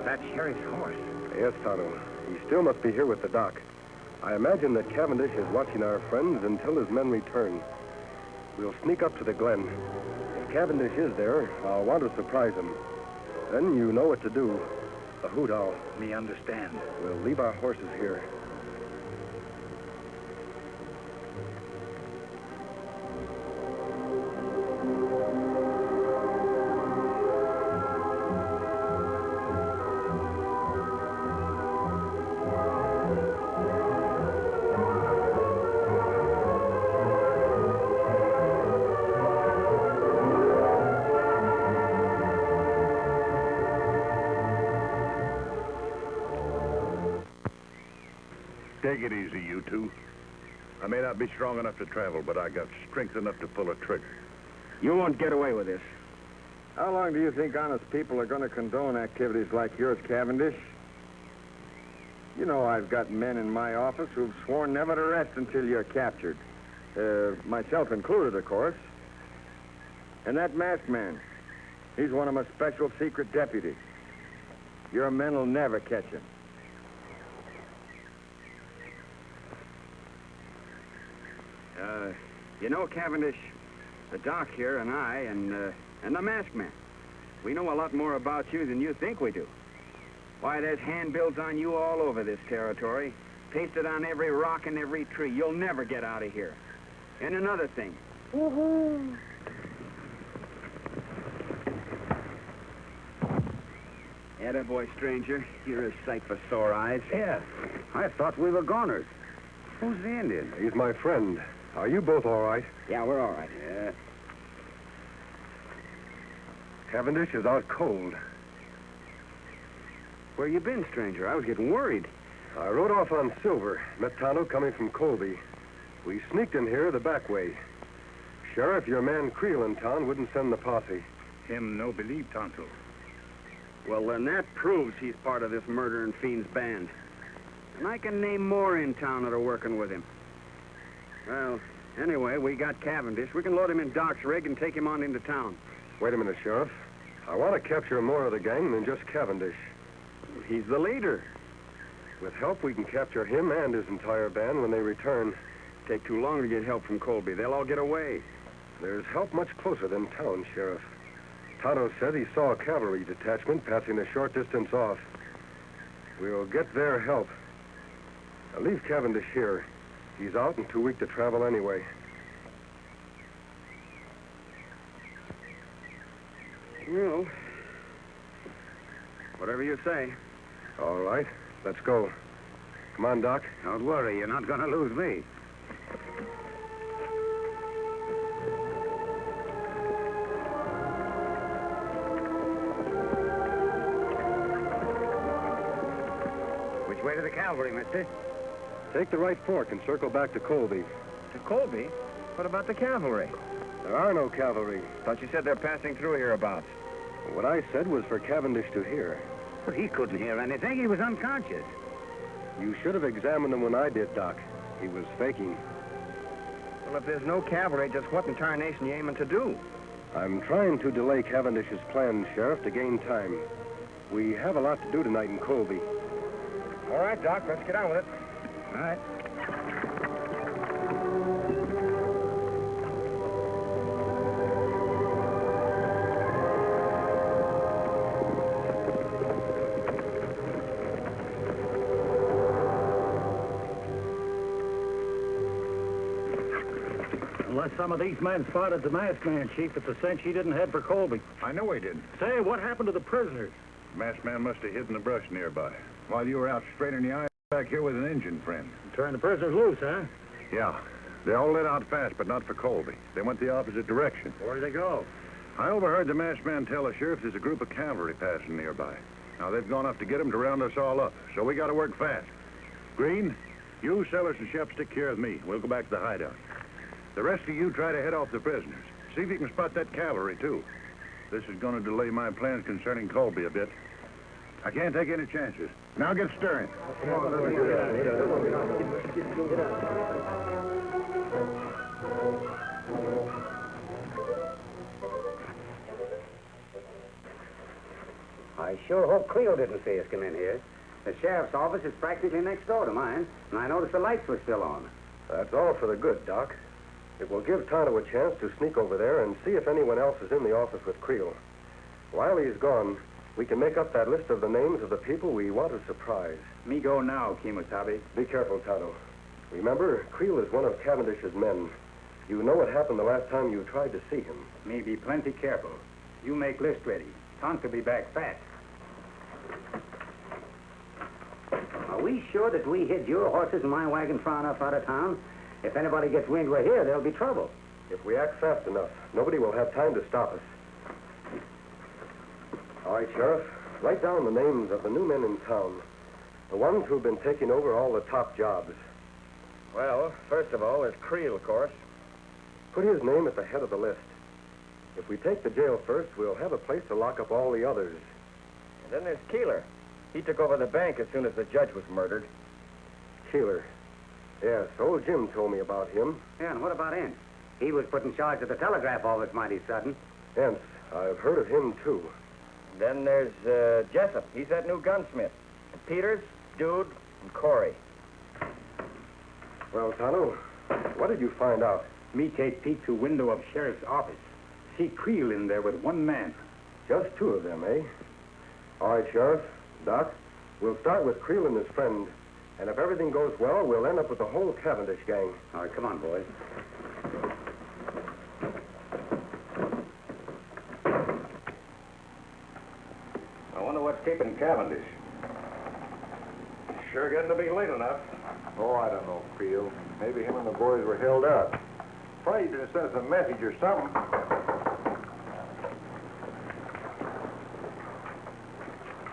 That's Sheriff's horse.
Yes, Tonto. He still must be here with the doc. I imagine that Cavendish is watching our friends until his men return. We'll sneak up to the glen. If Cavendish is there, I'll want to surprise him. Then you know what to do. The hoot owl.
Me understand.
We'll leave our horses here.
Take it easy, you two. I may not be strong enough to travel, but I got strength enough to pull a trigger.
You won't get away with this.
How long do you think honest people are going to condone activities like yours, Cavendish? You know I've got men in my office who've sworn never to rest until you're captured. Myself included, of course. And that masked man, he's one of my special secret deputies. Your men will never catch him.
You know, Cavendish, the doc here and I and the masked man, we know a lot more about you than you think we do. Why, there's handbills on you all over this territory, pasted on every rock and every tree. You'll never get out of here. And another thing. Woohoo! Attaboy, stranger. You're a sight for sore eyes.
Yes.
I thought we were goners. Who's the Indian?
He's my friend. Are you both all right?
Yeah, we're all right. Yeah.
Cavendish is out cold.
Where you been, stranger? I was getting worried.
I rode off on Silver. Met Tonto coming from Colby. We sneaked in here the back way. Sheriff, your man Creel in town wouldn't send the posse.
Him no believe Tonto.
Well, then that proves he's part of this murdering fiend's band. And I can name more in town that are working with him. Well, Anyway, we got Cavendish. We can load him in Doc's rig and take him on into town.
Wait a minute, Sheriff. I want to capture more of the gang than just Cavendish.
He's the leader.
With help, we can capture him and his entire band when they return.
Take too long to get help from Colby. They'll all get away.
There's help much closer than town, Sheriff. Tonto said he saw a cavalry detachment passing a short distance off. We'll get their help. Now, leave Cavendish here. He's out and too weak to travel anyway.
Well, whatever you say.
All right, let's go. Come on, Doc.
Don't worry, you're not going to lose me. Which way to the cavalry, mister?
Take the right fork and circle back to Colby.
To Colby? What about the cavalry?
There are no cavalry.
Thought you said they're passing through hereabouts.
What I said was for Cavendish to hear.
But he couldn't hear anything. He was unconscious.
You should have examined him when I did, Doc. He was faking.
Well, if there's no cavalry, just what in tarnation you aiming to do?
I'm trying to delay Cavendish's plans, Sheriff, to gain time. We have a lot to do tonight in Colby.
All right, Doc, let's get on with it. All right.
Unless some of these men spotted the masked man, Chief, it's a cinch he didn't head for Colby.
I know he didn't.
Say, what happened to the prisoners?
The masked man must have hid in the brush nearby. While you were out straining the eye back here with an Indian friend.
Turn the prisoners loose, huh?
Yeah. They all lit out fast, but not for Colby. They went the opposite direction.
Where'd they go?
I overheard the masked man tell the sheriff there's a group of cavalry passing nearby. Now, they've gone off to get them to round us all up, so we got to work fast. Green, you, Sellers, and Shep stick here with me. We'll go back to the hideout. The rest of you try to head off the prisoners. See if you can spot that cavalry, too. This is going to delay my plans concerning Colby a bit. I can't take any chances. Now get stirring.
I sure hope Cleo didn't see us come in here. The sheriff's office is practically next door to mine, and I noticed the lights were still on.
That's all for the good, Doc. It will give Tonto a chance to sneak over there and see if anyone else is in the office with Creel. While he's gone, we can make up that list of the names of the people we want to surprise.
Me go now, Kemosabe.
Be careful, Tonto. Remember, Creel is one of Cavendish's men. You know what happened the last time you tried to see him.
Me be plenty careful. You make list ready. Tonto be back fast. Are we sure that we hid your horses and my wagon far enough out of town? If anybody gets wind we're here, there'll be trouble.
If we act fast enough, nobody will have time to stop us. All right, Sheriff. Write down the names of the new men in town. The ones who've been taking over all the top jobs.
Well, first of all, there's Creel, of course.
Put his name at the head of the list. If we take the jail first, we'll have a place to lock up all the others.
And then there's Keeler. He took over the bank as soon as the judge was murdered.
Keeler. Yes, old Jim told me about him.
Yeah, and what about Ince? He was put in charge of the telegraph office mighty sudden.
Ince. I've heard of him, too.
Then there's Jessup. He's that new gunsmith. And Peters, Dude, and Corey.
Well, Tonto, what did you find out?
Me take peek through window of sheriff's office. See Creel in there with one man.
Just two of them, eh? All right, Sheriff. Doc, we'll start with Creel and his friend. And if everything goes well, we'll end up with the whole Cavendish gang.
All right, come on, boys.
I wonder what's keeping Cavendish. Sure getting to be late enough.
Oh, I don't know, Creel. Maybe him and the boys were held up. Afraid to send us a message or something.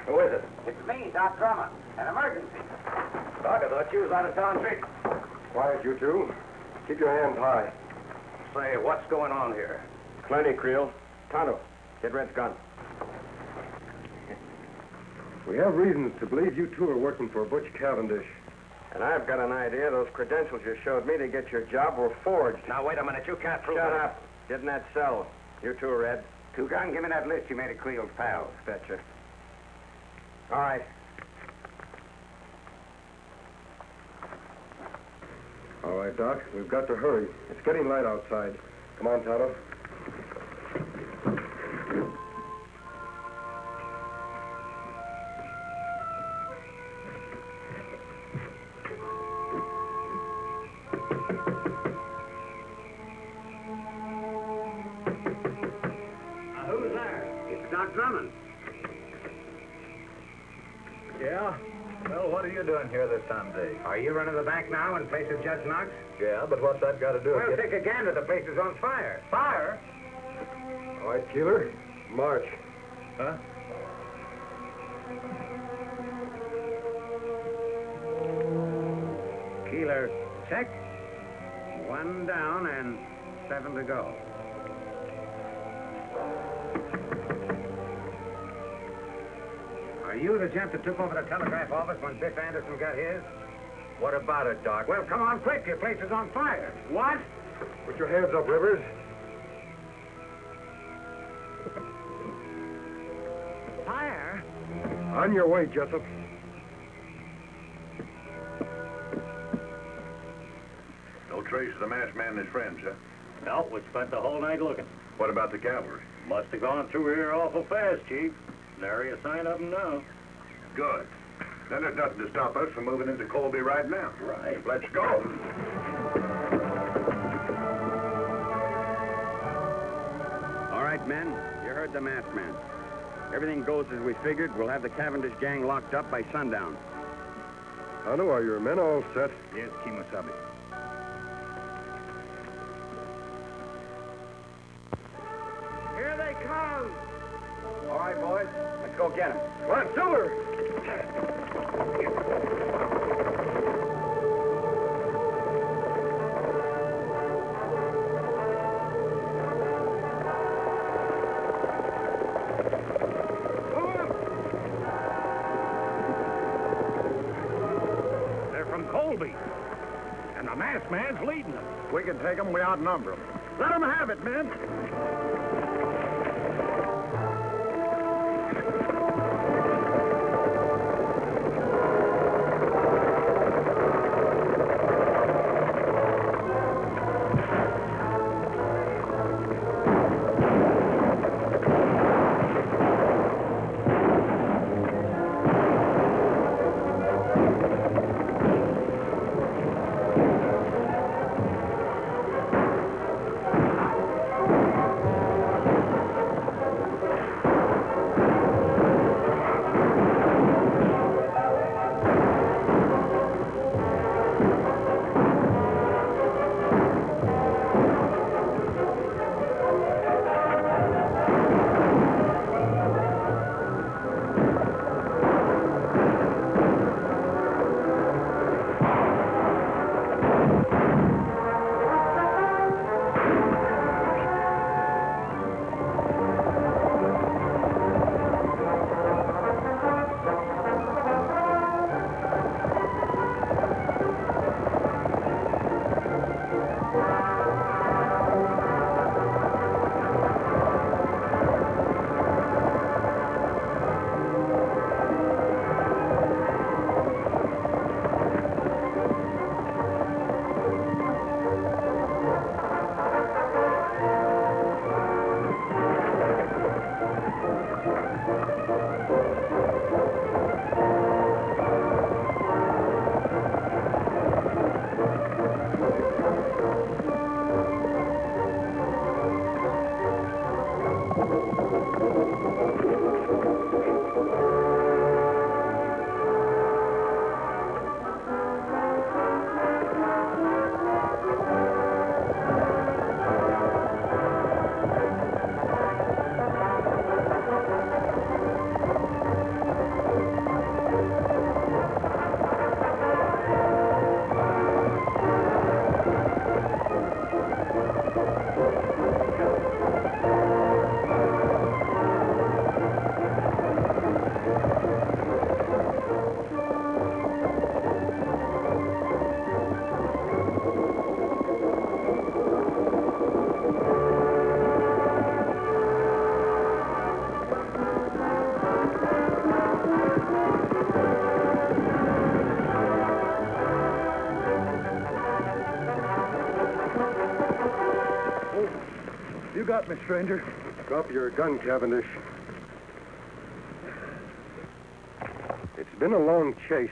Who is it?
It's me, Doc Drummond. An emergency.
Doc, I thought you was out of town, Vic.
Quiet, you two. Keep your hands high.
Say, what's going on here?
Plenty, Creel. Tonto, get Red's gun. We have reasons to believe you two are working for Butch Cavendish.
And I've got an idea those credentials you showed me to get your job were forged.
Now, wait a minute. You can't prove
Shut
it.
up. Get in that cell. You too, Red.
Two-Gun, give me that list you made of Creel's pals.
Betcha. All right.
All right, Doc. We've got to hurry. It's getting light outside. Come on, Tonto.
Who's there? It's Doc Drummond.
Yeah? Well, what are you doing here this time of day?
Are you running the bank now in place of Judge Knox?
Yeah, but what's that got to do
Well,
with
take a gander. The place is on fire.
Fire?
All right, Keeler. March.
Huh?
Keeler, check. 1 down and 7 to go. Are you the gent that took over the telegraph office when Biff Anderson got his?
What about it, Doc?
Well, come on quick. Your place is on fire. What?
Put your hands up, Rivers.
Fire?
On your way, Jessup.
No trace of the masked man and his friends, huh?
No, we spent the whole night looking.
What about the cavalry?
Must have gone through here awful fast, Chief. Nary a sign of them now.
Good. Then there's nothing to stop us from moving into Colby right now.
Right.
Let's go.
All right, men. You heard the masked man. Everything goes as we figured. We'll have the Cavendish gang locked up by sundown.
Tonto, are your men all set?
Yes, Kimosabe. Here they come!
All right, boys. Let's go get him.
Come on, Silver!
They're from Colby. And the masked man's leading them.
We can take them. We outnumber them.
Let them have it, men. got me, stranger.
Drop your gun, Cavendish. It's been a long chase.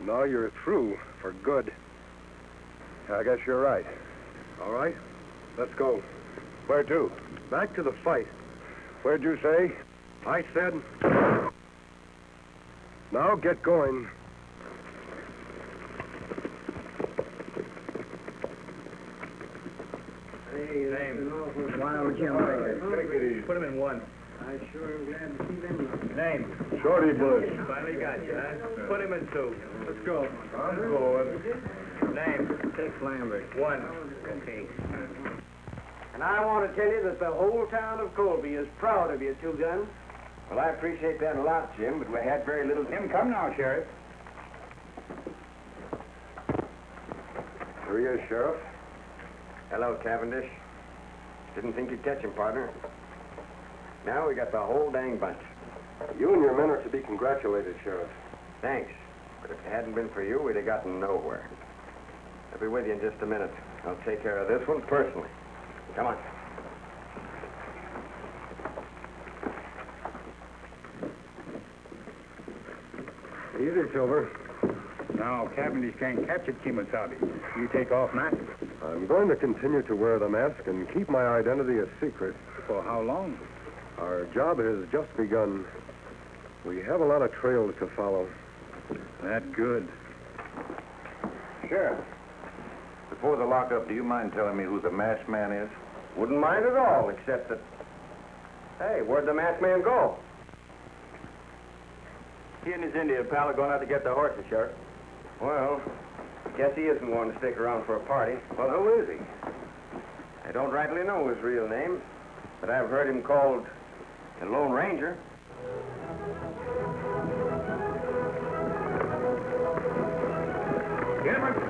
Now you're through for good.
I guess you're right.
All right, let's go.
Where to?
Back to the fight.
Where'd you say?
I said... Now get going.
Wild Jim Baker.
Put him in one.
I sure am glad to see them.
Name.
Shorty Bush.
Finally got you, huh? Put him in two. Let's go.
I'm going.
Name.
Tex Lambert.
One.
Okay. And I want to tell you that the whole town of Colby is proud of you, Two Guns.
Well, I appreciate that a lot, Jim, but we had very little...
Jim, come now, Sheriff.
Here he is, Sheriff. Hello, Cavendish. Didn't think you'd catch him, partner. Now we got the whole dang bunch.
You and your men are to be congratulated, Sheriff.
Thanks. But if it hadn't been for you, we'd have gotten nowhere. I'll be with you in just a minute. I'll take care of this one personally. Come on.
Easy, Silver.
Now, Cavendish can't capture Kemosabe. You take off mask.
I'm going to continue to wear the mask and keep my identity a secret.
For how long?
Our job has just begun. We have a lot of trails to follow.
That's good.
Sheriff, before the lockup, do you mind telling me who the masked man is?
Wouldn't mind at all, except that... Hey, where'd the masked man go? He and his Indian pal are going out to get the horses, Sheriff. Well, guess he isn't going to stick around for a party. Well, who is he? I don't rightly know his real name, but I've heard him called the Lone Ranger.
Gentlemen,